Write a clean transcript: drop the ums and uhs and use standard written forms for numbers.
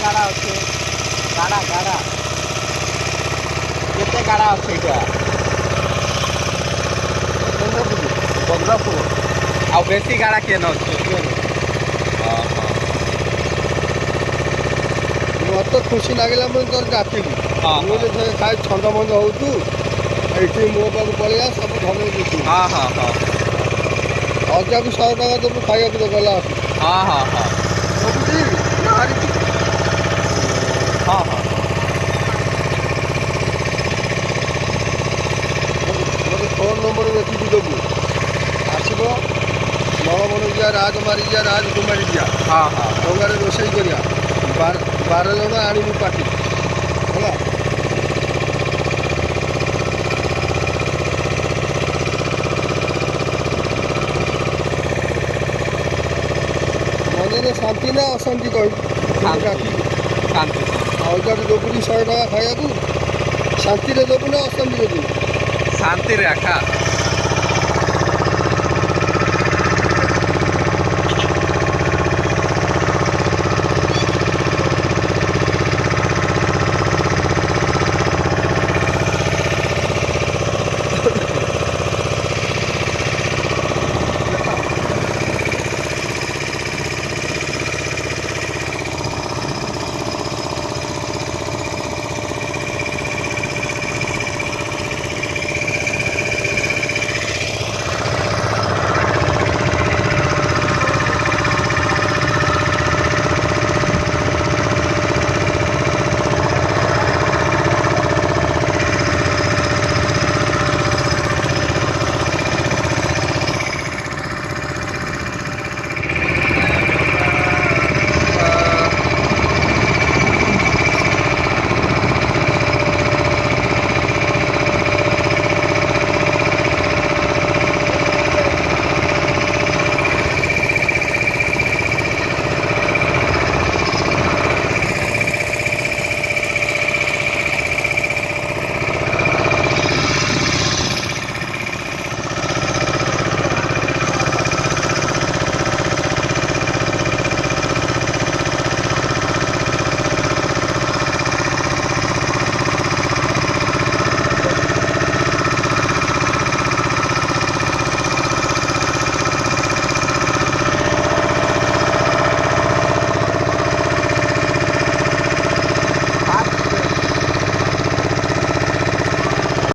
ଗାଡ଼ା ଅଛି ଗାଡ଼ା କେତେ ଗାଡ଼ା ଅଛି ଏଇଟା ଚନ୍ଦ୍ରପୁର ଆଉ ବେଶୀ ଗାଡ଼ା କିଏ ଅଛି ମତେ ଖୁସି ଲାଗିଲା ମୁଁ ତୋର ଡାକିବି ମୁଁ ଖାଇ ଛନ୍ଦ ମନ୍ଦ ହଉଛୁ ଏଇଠି ମୋ ପାଖକୁ ପଳେଇବା ସବୁ ଭଲ ଦେଖିବୁ ଅଜାକୁ 100 ଟଙ୍କା ଦେବୁ ଖାଇବାକୁ ଗଲା ସବୁଠି ମୋତେ ଫୋନ୍ ନମ୍ବର ଦେଖିକି ଦେବୁ ଆସିବ ନଳବଣ ଯିବା ରାଜମାରୀ ଯିବା ରାଜକୁମାରୀ ଯିବା ଡଙ୍ଗାରେ ରୋଷେଇ କରିବା 12 ଜଣ ଆଣିବୁ ପାଟି ହେଲା ମନରେ ଶାନ୍ତି ନା ଅଶାନ୍ତି କହିବୁ ଶାନ୍ତି ଆଉ ଯଦି ଦେବୁନି 100 ଟଙ୍କା ଖାଇବାକୁ ଶାନ୍ତିରେ ଦେବୁ ନା ଅଶାନ୍ତିରେ ଦେବୁ ଶାନ୍ତିରେ ଆଖା